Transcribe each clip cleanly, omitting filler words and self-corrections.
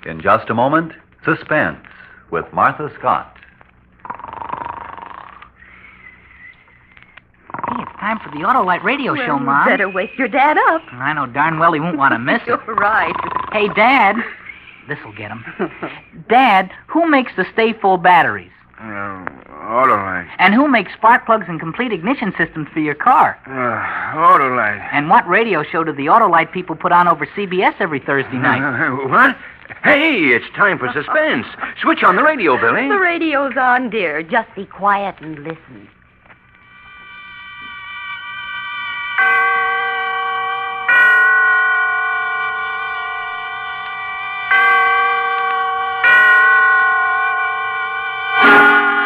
In just a moment, Suspense with Martha Scott. Hey, it's time for the Autolite radio show, Mom. You better wake your dad up. I know darn well he won't want to miss it. You're right. Hey, Dad. This'll get him. Dad, who makes the Stay Full batteries? Autolite. And who makes spark plugs and complete ignition systems for your car? Autolite. And what radio show do the Autolite people put on over CBS every Thursday night? What? Hey, it's time for Suspense. Switch on the radio, Billy. The radio's on, dear. Just be quiet and listen.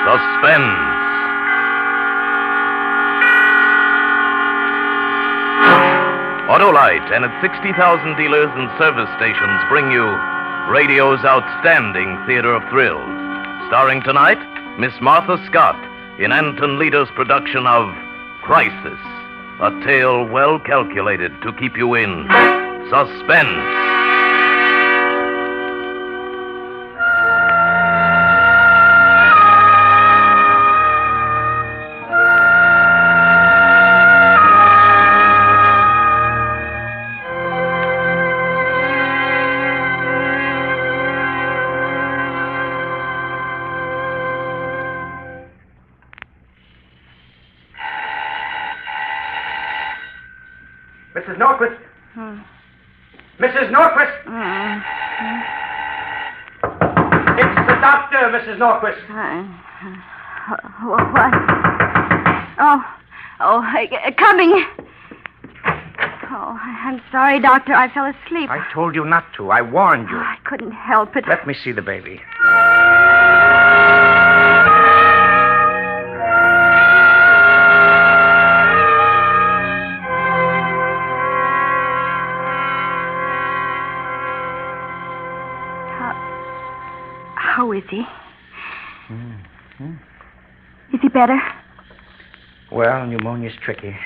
Suspense. Autolite and its 60,000 dealers and service stations bring you radio's outstanding theater of thrills. Starring tonight, Miss Martha Scott in Anton Leader's production of Crisis, a tale well calculated to keep you in suspense. Mrs. Norquist. Mrs. Norquist. It's the doctor, Mrs. Norquist. What? Coming. Oh, I'm sorry, Doctor. I fell asleep. I told you not to. I warned you. I couldn't help it. Let me see the baby. How is he? Is he better? Well, pneumonia's tricky.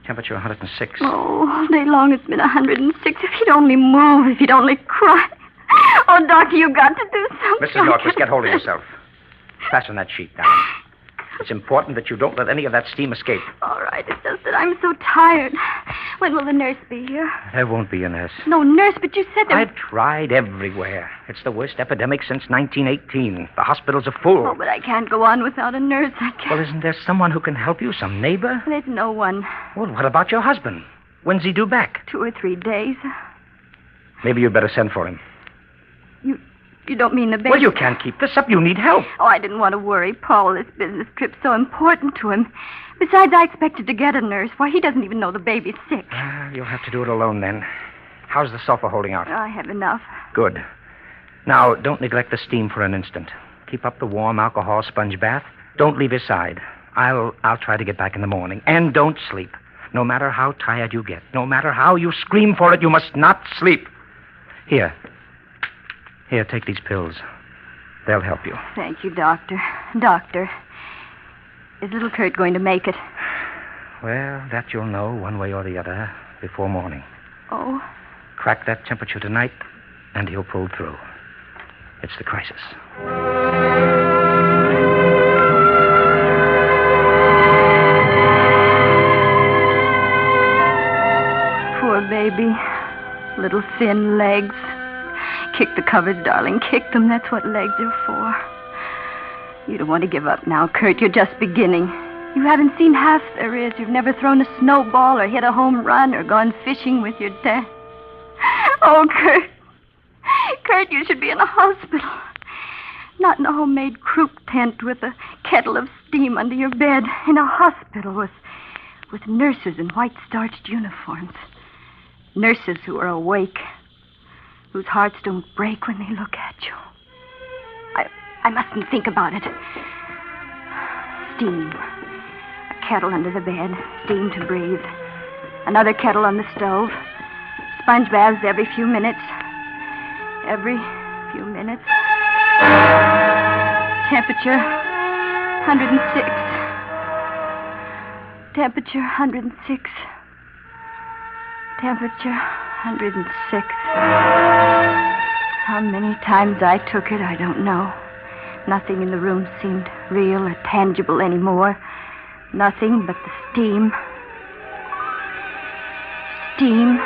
Temperature 106. Oh, all day long it's been 106. If he'd only move, if he'd only cry. Oh, Doctor, you've got to do something. Mrs. Norquist, get hold of yourself. Fasten that sheet down. It's important that you don't let any of that steam escape. All right, it's just that I'm so tired. When will the nurse be here? There won't be a nurse. No nurse, but you said there... I've tried everywhere. It's the worst epidemic since 1918. The hospitals are full. Oh, but I can't go on without a nurse. I can't. Well, isn't there someone who can help you? Some neighbor? There's no one. Well, what about your husband? When's he due back? 2 or 3 days. Maybe you'd better send for him. You don't mean the baby? Well, you can't keep this up. You need help. Oh, I didn't want to worry Paul. This business trip's so important to him. Besides, I expected to get a nurse. Why, he doesn't even know the baby's sick. You'll have to do it alone, then. How's the sulfur holding out? I have enough. Good. Now, don't neglect the steam for an instant. Keep up the warm alcohol sponge bath. Don't leave his side. I'll try to get back in the morning. And don't sleep. No matter how tired you get, no matter how you scream for it, you must not sleep. Here, take these pills. They'll help you. Thank you, Doctor. Doctor, is little Kurt going to make it? Well, that you'll know one way or the other before morning. Oh? Crack that temperature tonight, and he'll pull through. It's the crisis. Poor baby. Little thin legs. Kick the covers, darling. Kick them. That's what legs are for. You don't want to give up now, Kurt. You're just beginning. You haven't seen half there is. You've never thrown a snowball or hit a home run or gone fishing with your dad. Oh, Kurt. Kurt, you should be in a hospital. Not in a homemade croup tent with a kettle of steam under your bed. In a hospital with nurses in white starched uniforms. Nurses who are awake. Whose hearts don't break when they look at you. I mustn't think about it. Steam. A kettle under the bed. Steam to breathe. Another kettle on the stove. Sponge baths every few minutes. Every few minutes. Temperature 106. Temperature 106. Temperature 106. How many times I took it, I don't know. Nothing in the room seemed real or tangible anymore. Nothing but the steam. Steam.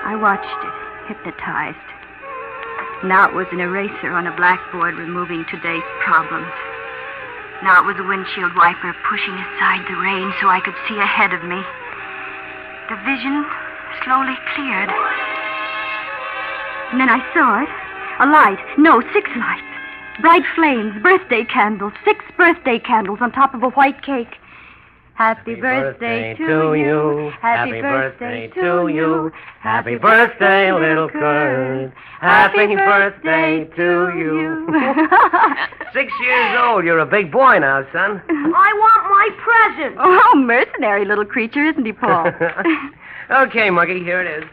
I watched it, hypnotized. Now it was an eraser on a blackboard removing today's problems. Now it was a windshield wiper pushing aside the rain so I could see ahead of me. The vision slowly cleared. And then I saw it. A light. No, 6 lights. Bright flames, birthday candles. 6 birthday candles on top of a white cake. Happy birthday to you. Happy birthday to you. Happy birthday, little Kurt. Happy birthday to you. 6 years old. You're a big boy now, son. I want my present. Oh, how mercenary little creature, isn't he, Paul? Okay, Muggy, here it is.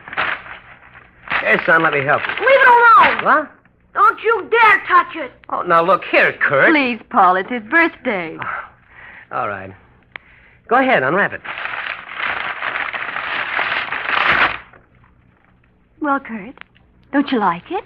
Here, son, let me help you. Leave it alone. What? Don't you dare touch it. Oh, now look here, Kurt. Please, Paul, it's his birthday. All right. Go ahead, unwrap it. Well, Kurt, don't you like it?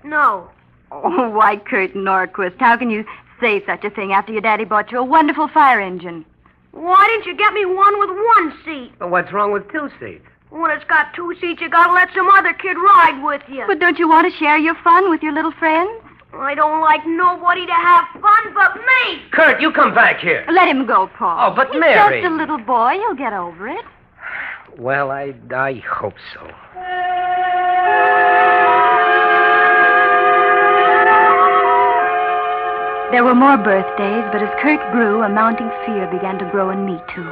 No. Oh, why, Kurt Norquist, how can you say such a thing after your daddy bought you a wonderful fire engine? Why didn't you get me one with 1 seat? But what's wrong with 2 seats? When it's got 2 seats, you gotta let some other kid ride with you. But don't you want to share your fun with your little friends? I don't like nobody to have fun but me. Kurt, you come back here. Let him go, Paul. Oh, but He's Mary. just a little boy. He'll get over it. Well, I hope so. There were more birthdays, but as Kurt grew, a mounting fear began to grow in me, too.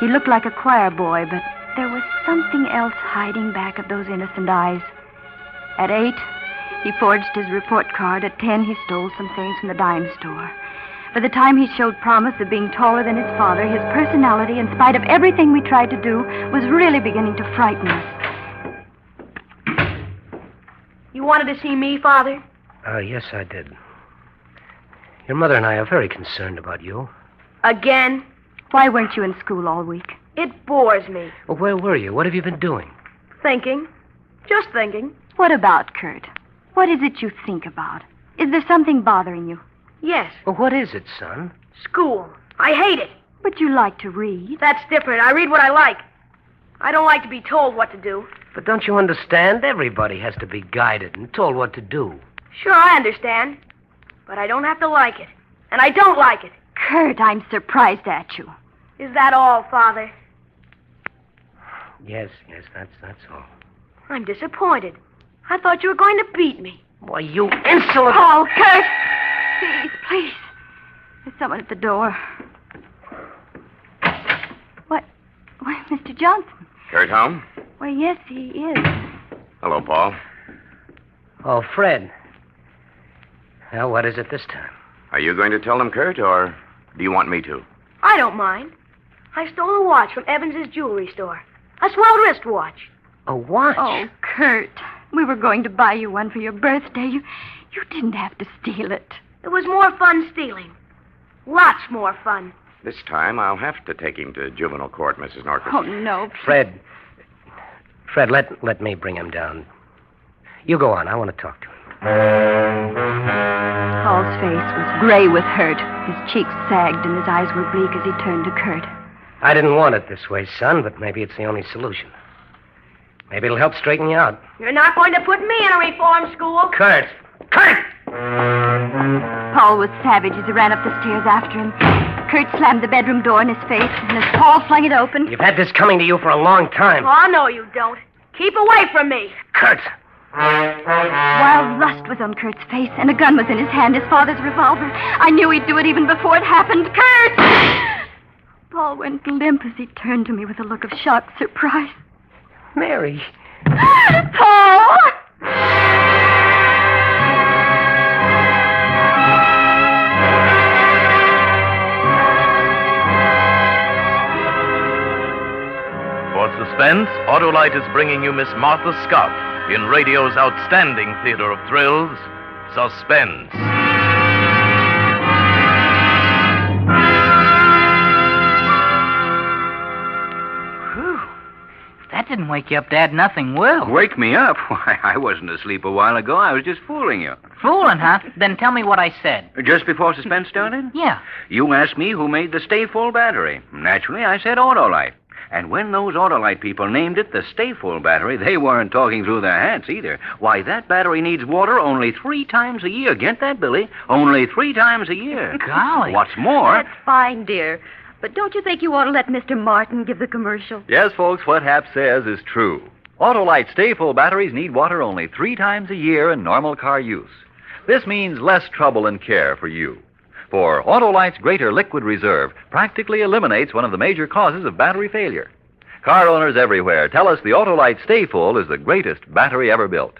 He looked like a choir boy, but there was something else hiding back of those innocent eyes. At 8, he forged his report card. At 10, he stole some things from the dime store. By the time he showed promise of being taller than his father, his personality, in spite of everything we tried to do, was really beginning to frighten us. You wanted to see me, Father? Yes, I did. Your mother and I are very concerned about you. Again? Why weren't you in school all week? It bores me. Well, where were you? What have you been doing? Thinking. Just thinking. What about, Kurt? What is it you think about? Is there something bothering you? Yes. Well, what is it, son? School. I hate it. But you like to read. That's different. I read what I like. I don't like to be told what to do. But don't you understand? Everybody has to be guided and told what to do. Sure, I understand. But I don't have to like it. And I don't like it. Kurt, I'm surprised at you. Is that all, Father? Yes, that's all. I'm disappointed. I thought you were going to beat me. Why, you insolent... Paul, Kurt! Please. There's someone at the door. What? Why, Mr. Johnson. Kurt home? Why, yes, he is. Hello, Paul. Oh, Fred. Well, what is it this time? Are you going to tell them, Kurt, or do you want me to? I don't mind. I stole a watch from Evans's jewelry store. A swell wristwatch. A watch? Oh, Kurt. We were going to buy you one for your birthday. You didn't have to steal it. It was more fun stealing. Lots more fun. This time I'll have to take him to juvenile court, Mrs. Norquist. Oh, no. Fred, let me bring him down. You go on. I want to talk to him. Paul's face was gray with hurt. His cheeks sagged and his eyes were bleak as he turned to Kurt. I didn't want it this way, son, but maybe it's the only solution. Maybe it'll help straighten you out. You're not going to put me in a reform school. Kurt! Kurt! Paul was savage as he ran up the stairs after him. Kurt slammed the bedroom door in his face, and as Paul flung it open... You've had this coming to you for a long time. Oh, no, you don't. Keep away from me. Kurt! Wild lust was on Kurt's face, and a gun was in his hand, his father's revolver. I knew he'd do it even before it happened. Kurt! Paul went limp as he turned to me with a look of shocked surprise. Mary. Paul! For Suspense, Autolite is bringing you Miss Martha Scott in radio's outstanding theater of thrills, Suspense. Whew. If that didn't wake you up, Dad. Nothing will. Wake me up? Why, I wasn't asleep a while ago. I was just fooling you. Fooling, huh? Then tell me what I said. Just before Suspense started? Yeah. You asked me who made the stay-full battery. Naturally, I said Autolite. And when those Autolite people named it the stay-full battery, they weren't talking through their hats either. Why, that battery needs water only 3 times a year. Get that, Billy? Only 3 times a year. Golly. What's more... That's fine, dear. But don't you think you ought to let Mr. Martin give the commercial? Yes, folks, what Hap says is true. Autolite stay-full batteries need water only 3 times a year in normal car use. This means less trouble and care for you. For Autolite's greater liquid reserve practically eliminates one of the major causes of battery failure. Car owners everywhere tell us the Autolite Stay Full is the greatest battery ever built.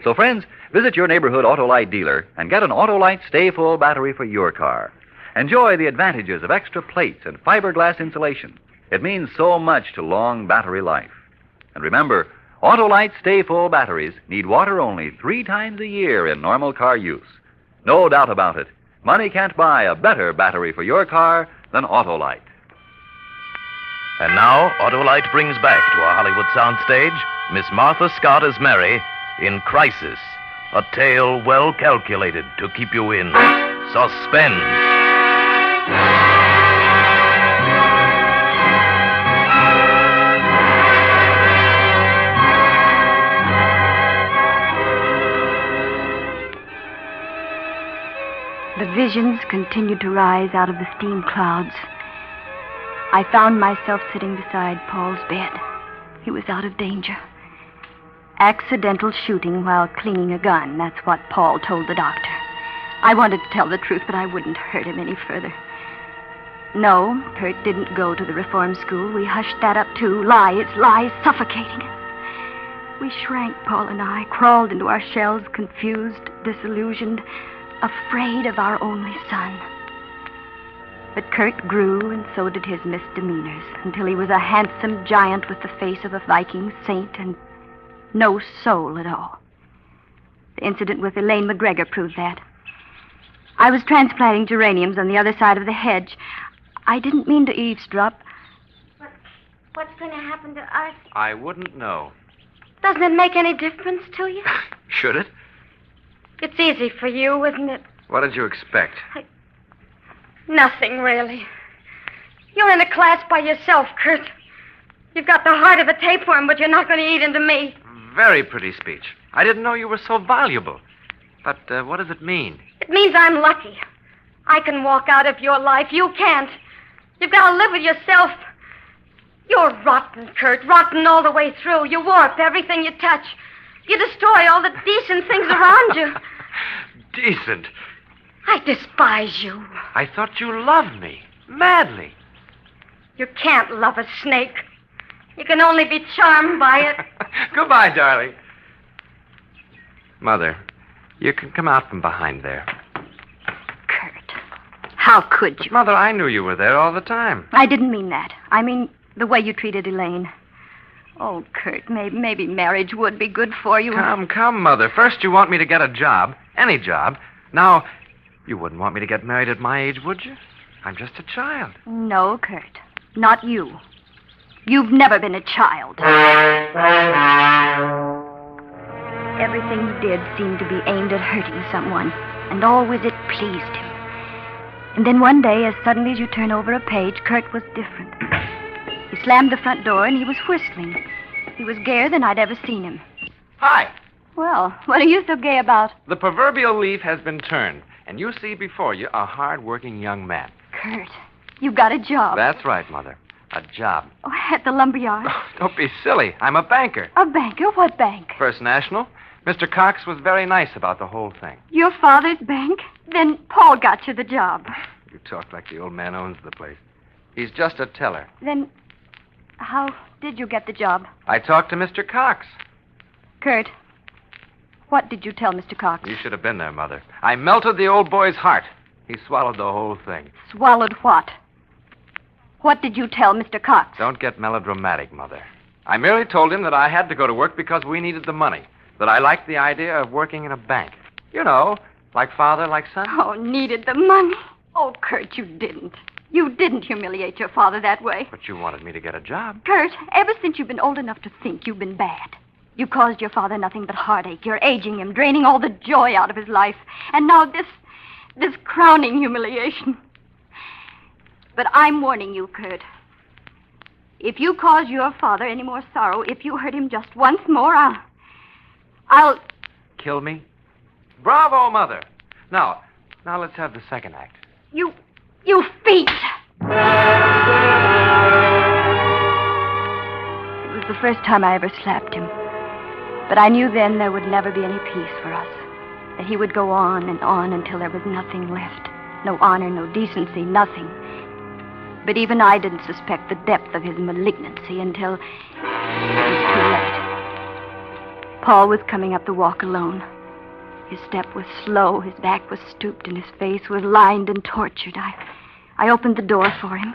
So, friends, visit your neighborhood Autolite dealer and get an Autolite Stay Full battery for your car. Enjoy the advantages of extra plates and fiberglass insulation. It means so much to long battery life. And remember, Autolite Stay Full batteries need water only 3 times a year in normal car use. No doubt about it. Money can't buy a better battery for your car than Autolite. And now, Autolite brings back to our Hollywood soundstage Miss Martha Scott as Mary in Crisis, a tale well calculated to keep you in suspense. The visions continued to rise out of the steam clouds. I found myself sitting beside Paul's bed. He was out of danger. Accidental shooting while cleaning a gun, that's what Paul told the doctor. I wanted to tell the truth, but I wouldn't hurt him any further. No, Kurt didn't go to the reform school. We hushed that up, too. Lies, suffocating. We shrank, Paul and I, crawled into our shells, confused, disillusioned, afraid of our only son. But Kurt grew, and so did his misdemeanors, until he was a handsome giant with the face of a Viking saint and no soul at all. The incident with Elaine McGregor proved that. I was transplanting geraniums on the other side of the hedge. I didn't mean to eavesdrop. What's going to happen to us? I wouldn't know. Doesn't it make any difference to you? Should it? It's easy for you, isn't it? What did you expect? Nothing, really. You're in a class by yourself, Kurt. You've got the heart of a tapeworm, but you're not going to eat into me. Very pretty speech. I didn't know you were so valuable. But what does it mean? It means I'm lucky. I can walk out of your life. You can't. You've got to live with yourself. You're rotten, Kurt. Rotten all the way through. You warp everything you touch. You destroy all the decent things around you. Decent? I despise you. I thought you loved me. Madly. You can't love a snake. You can only be charmed by it. Goodbye, darling. Mother, you can come out from behind there. Kurt, how could you? Mother, I knew you were there all the time. I didn't mean that. I mean the way you treated Elaine. Oh, Kurt, maybe marriage would be good for you. Come, Mother. First you want me to get a job. Any job. Now, you wouldn't want me to get married at my age, would you? I'm just a child. No, Kurt. Not you. You've never been a child. Everything you did seemed to be aimed at hurting someone, and always it pleased him. And then one day, as suddenly as you turn over a page, Kurt was different. He slammed the front door, and he was whistling. He was gayer than I'd ever seen him. Hi. Well, what are you so gay about? The proverbial leaf has been turned, and you see before you a hard-working young man. Kurt, you've got a job. That's right, Mother. A job. Oh, at the lumberyard. Oh, don't be silly. I'm a banker. A banker? What bank? First National. Mr. Cox was very nice about the whole thing. Your father's bank? Then Paul got you the job. You talk like the old man owns the place. He's just a teller. Then how did you get the job? I talked to Mr. Cox. Kurt, what did you tell Mr. Cox? You should have been there, Mother. I melted the old boy's heart. He swallowed the whole thing. Swallowed what? What did you tell Mr. Cox? Don't get melodramatic, Mother. I merely told him that I had to go to work because we needed the money. That I liked the idea of working in a bank. You know, like father, like son. Oh, needed the money? Oh, Kurt, you didn't. You didn't humiliate your father that way. But you wanted me to get a job. Kurt, ever since you've been old enough to think, you've been bad. You caused your father nothing but heartache. You're aging him, draining all the joy out of his life. And now this crowning humiliation. But I'm warning you, Kurt. If you cause your father any more sorrow, if you hurt him just once more, I'll... Kill me? Bravo, Mother. Now let's have the second act. You fiend! It was the first time I ever slapped him. But I knew then there would never be any peace for us. That he would go on and on until there was nothing left. No honor, no decency, nothing. But even I didn't suspect the depth of his malignancy until it was too late. Paul was coming up the walk alone. His step was slow, his back was stooped, and his face was lined and tortured. I opened the door for him.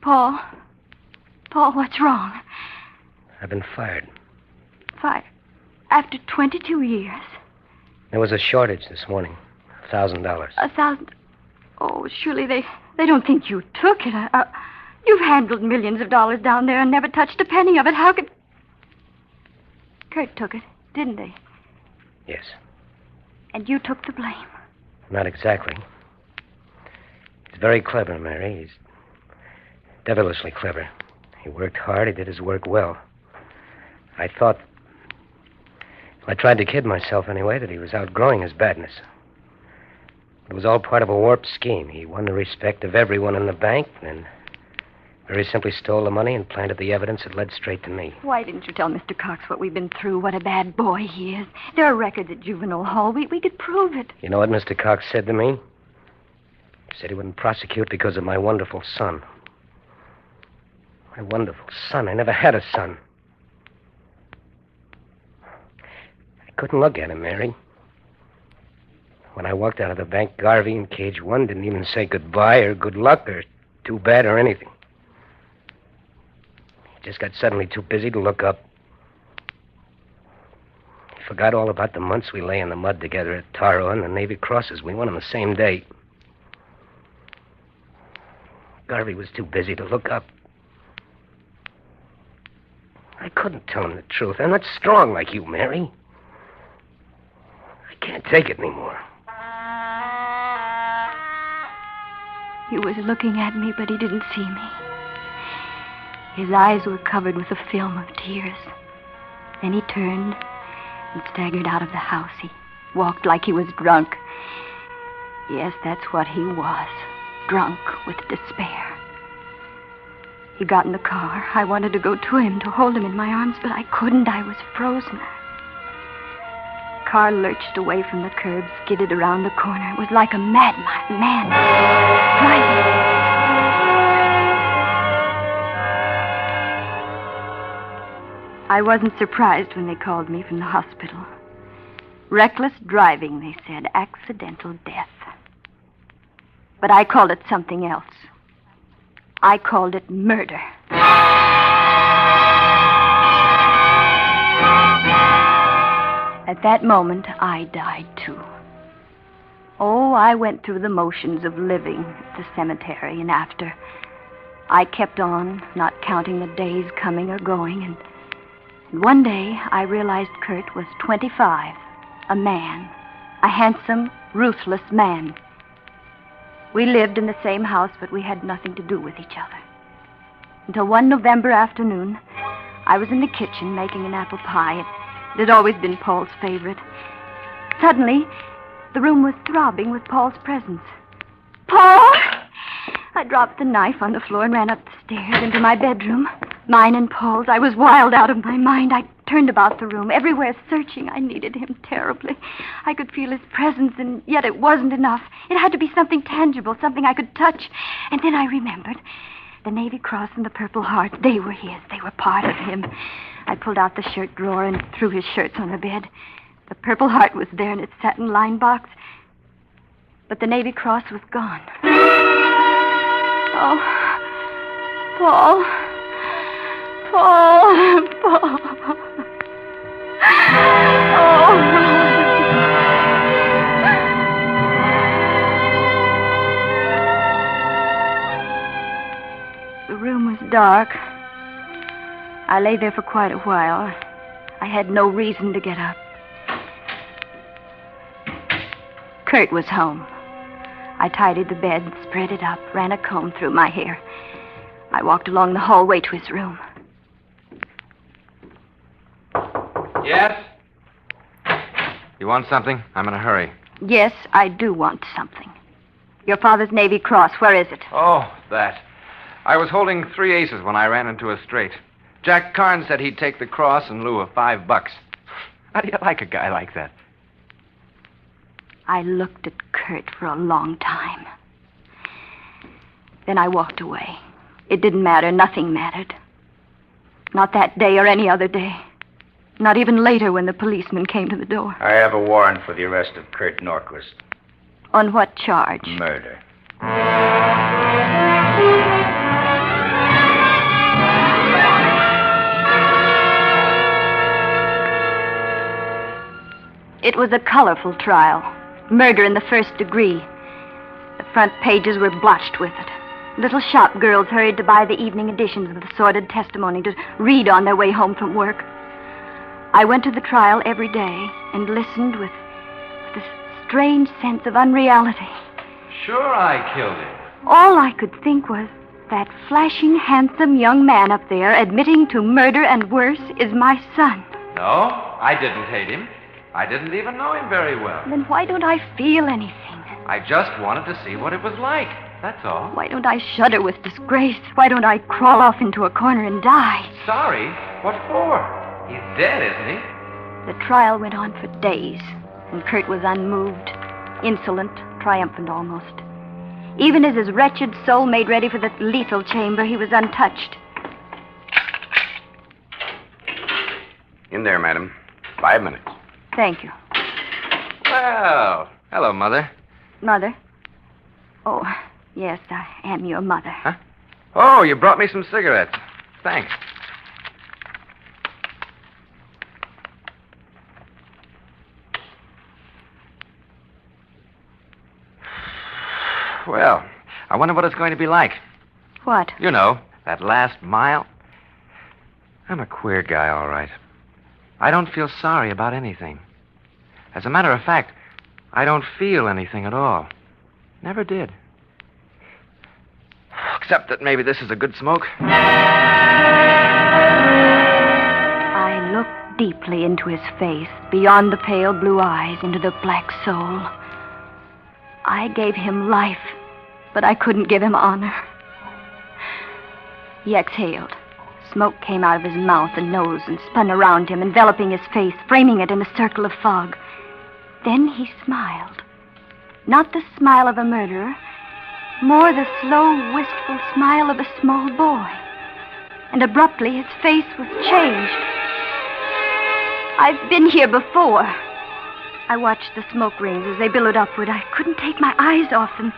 Paul, what's wrong? I've been fired. Fired? After 22 years? There was a shortage this morning. $1,000. $1,000? Oh, surely they don't think you took it. You've handled millions of dollars down there and never touched a penny of it. How could... Kurt took it, didn't he? Yes. And you took the blame? Not exactly. He's very clever, Mary. He's devilishly clever. He worked hard. He did his work well. I thought... I tried to kid myself anyway that he was outgrowing his badness. It was all part of a warped scheme. He won the respect of everyone in the bank and very simply stole the money and planted the evidence that led straight to me. Why didn't you tell Mr. Cox what we've been through, what a bad boy he is? There are records at Juvenile Hall. We could prove it. You know what Mr. Cox said to me? He said he wouldn't prosecute because of my wonderful son. My wonderful son. I never had a son. I couldn't look at him, Mary. When I walked out of the bank, Garvey in Cage 1 didn't even say goodbye or good luck or too bad or anything. He just got suddenly too busy to look up. He forgot all about the months we lay in the mud together at Taro and the Navy Crosses. We went on the same day. Garvey was too busy to look up. I couldn't tell him the truth. I'm not strong like you, Mary. I can't take it anymore. He was looking at me, but he didn't see me. His eyes were covered with a film of tears. Then he turned and staggered out of the house. He walked like he was drunk. Yes, that's what he was. Drunk with despair. He got in the car. I wanted to go to him, to hold him in my arms, but I couldn't. I was frozen. The car lurched away from the curb, skidded around the corner. It was like a madman driving. I wasn't surprised when they called me from the hospital. Reckless driving, they said. Accidental death. But I called it something else. I called it murder. At that moment, I died, too. Oh, I went through the motions of living at the cemetery and after. I kept on, not counting the days coming or going, and one day I realized Kurt was 25, a man, a handsome, ruthless man. We lived in the same house, but we had nothing to do with each other. Until one November afternoon, I was in the kitchen making an apple pie. It had always been Paul's favorite. Suddenly, the room was throbbing with Paul's presence. Paul! I dropped the knife on the floor and ran up the stairs into my bedroom. Mine and Paul's. I was wild out of my mind. I turned about the room, everywhere searching. I needed him terribly. I could feel his presence, and yet it wasn't enough. It had to be something tangible, something I could touch. And then I remembered. The Navy Cross and the Purple Heart, they were his. They were part of him. I pulled out the shirt drawer and threw his shirts on the bed. The Purple Heart was there in its satin-lined box. But the Navy Cross was gone. Oh, Paul. Paul. Oh. dark. I lay there for quite a while. I had no reason to get up. Kurt was home. I tidied the bed, spread it up, ran a comb through my hair. I walked along the hallway to his room. Yes? You want something? I'm in a hurry. Yes, I do want something. Your father's Navy Cross, where is it? Oh, that. I was holding 3 aces when I ran into a straight. Jack Carnes said he'd take the cross in lieu of $5. How do you like a guy like that? I looked at Kurt for a long time. Then I walked away. It didn't matter. Nothing mattered. Not that day or any other day. Not even later when the policeman came to the door. I have a warrant for the arrest of Kurt Norquist. On what charge? Murder. It was a colorful trial. Murder in the first degree. The front pages were blotched with it. Little shop girls hurried to buy the evening editions of the sordid testimony to read on their way home from work. I went to the trial every day and listened with this strange sense of unreality. Sure I killed him. All I could think was, that flashing, handsome young man up there admitting to murder and worse is my son. No, I didn't hate him. I didn't even know him very well. Then why don't I feel anything? I just wanted to see what it was like. That's all. Why don't I shudder with disgrace? Why don't I crawl off into a corner and die? Sorry? What for? He's dead, isn't he? The trial went on for days, and Kurt was unmoved, insolent, triumphant almost. Even as his wretched soul made ready for the lethal chamber, he was untouched. In there, madam. 5 minutes. Thank you. Well, hello, Mother. Mother? Oh, yes, I am your mother. Huh? Oh, you brought me some cigarettes. Thanks. Well, I wonder what it's going to be like. What? You know, that last mile. I'm a queer guy, all right. I don't feel sorry about anything. As a matter of fact, I don't feel anything at all. Never did. Except that maybe this is a good smoke. I looked deeply into his face, beyond the pale blue eyes, into the black soul. I gave him life, but I couldn't give him honor. He exhaled. Smoke came out of his mouth and nose and spun around him, enveloping his face, framing it in a circle of fog. Then he smiled. Not the smile of a murderer, more the slow, wistful smile of a small boy. And abruptly his face was changed. I've been here before. I watched the smoke rings as they billowed upward. I couldn't take my eyes off them.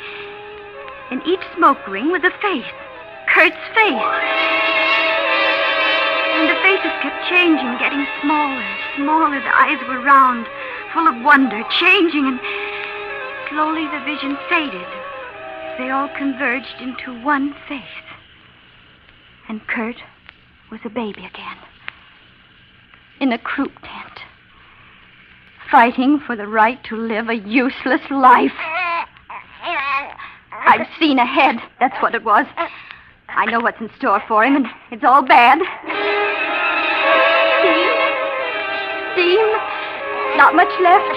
In each smoke ring was a face. Kurt's face. And the faces kept changing, getting smaller, smaller. The eyes were round, full of wonder, changing, and slowly the vision faded. They all converged into one face. And Kurt was a baby again. In a croup tent. Fighting for the right to live a useless life. I've seen ahead. That's what it was. I know what's in store for him, and it's all bad. Steam. Not much left.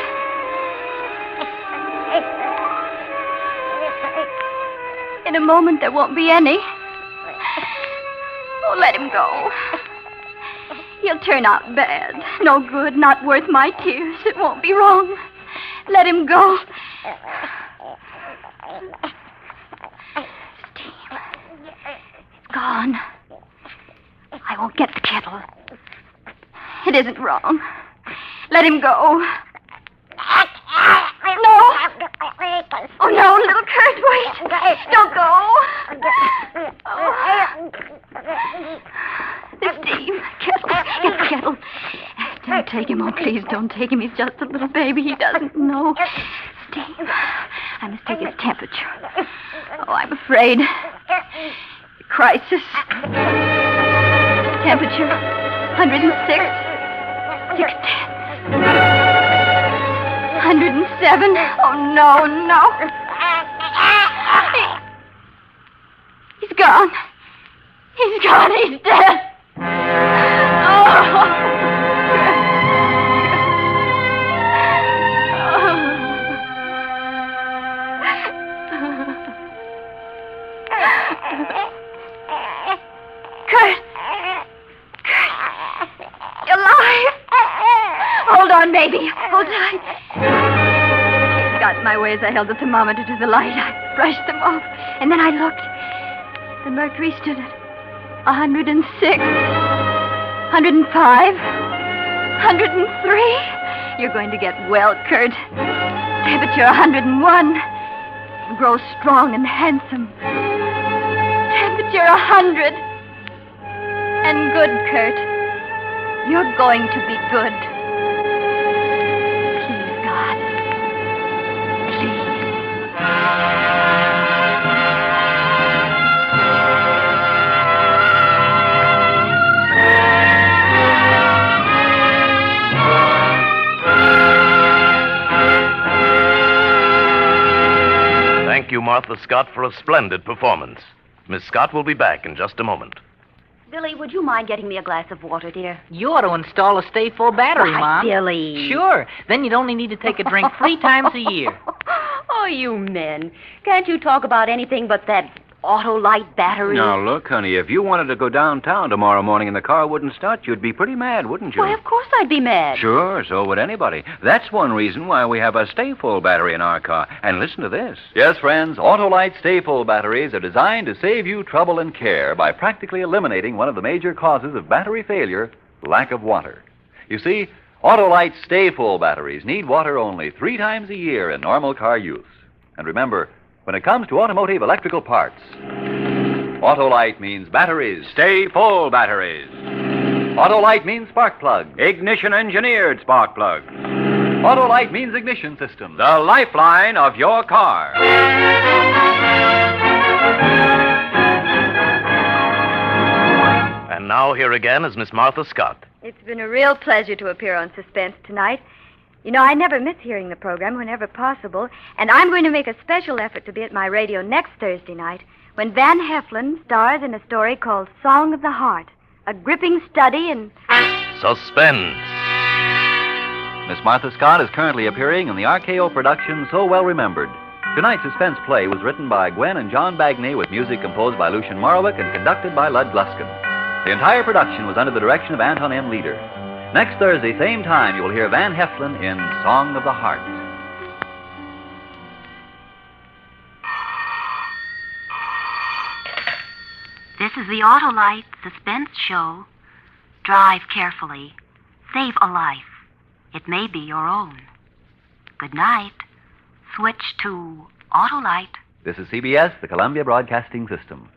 In a moment, there won't be any. Oh, let him go. He'll turn out bad. No good, not worth my tears. It won't be wrong. Let him go. Steam. It's gone. I won't get the kettle. It isn't wrong. Let him go. No. Oh, no, little Kurt, wait. Don't go. Oh. The steam. Kettle. Get the kettle. Don't take him. Oh, please don't take him. He's just a little baby. He doesn't know. Steam. I must take his temperature. Oh, I'm afraid. The crisis. Temperature, 106. 60. 107. Oh, no, no. He's gone. He's gone. He's dead. Kurt. You're alive. Hold on, baby. Hold tight. He's got in my way as I held the thermometer to the light. I brushed them off, and then I looked. The mercury stood at 106, 105, 103. You're going to get well, Kurt. Temperature 101. And grow strong and handsome. Temperature 100. And good, Kurt. You're going to be good. Please, God. Please. Thank you, Martha Scott, for a splendid performance. Miss Scott will be back in just a moment. Billy, would you mind getting me a glass of water, dear? You ought to install a stay full battery, Why, Mom. Billy. Sure. Then you'd only need to take a drink 3 times a year. Oh, you men. Can't you talk about anything but that Autolite battery? Now, look, honey, if you wanted to go downtown tomorrow morning and the car wouldn't start, you'd be pretty mad, wouldn't you? Why, of course I'd be mad. Sure, so would anybody. That's one reason why we have a stay full battery in our car. And listen to this. Yes, friends, Autolite Stay Full batteries are designed to save you trouble and care by practically eliminating one of the major causes of battery failure, lack of water. You see, Autolite Stay Full batteries need water only 3 times a year in normal car use. And remember, when it comes to automotive electrical parts, Autolite means batteries. Stay full batteries. Autolite means spark plugs. Ignition engineered spark plugs. Autolite means ignition systems. The lifeline of your car. And now here again is Miss Martha Scott. It's been a real pleasure to appear on Suspense tonight. You know, I never miss hearing the program whenever possible, and I'm going to make a special effort to be at my radio next Thursday night when Van Heflin stars in a story called Song of the Heart, a gripping study in Suspense. Miss Martha Scott is currently appearing in the RKO production So Well Remembered. Tonight's suspense play was written by Gwen and John Bagney with music composed by Lucien Morawick and conducted by Lud Gluskin. The entire production was under the direction of Anton M. Leader. Next Thursday, same time, you will hear Van Heflin in Song of the Heart. This is the Autolite Suspense Show. Drive carefully. Save a life. It may be your own. Good night. Switch to Autolite. This is CBS, the Columbia Broadcasting System.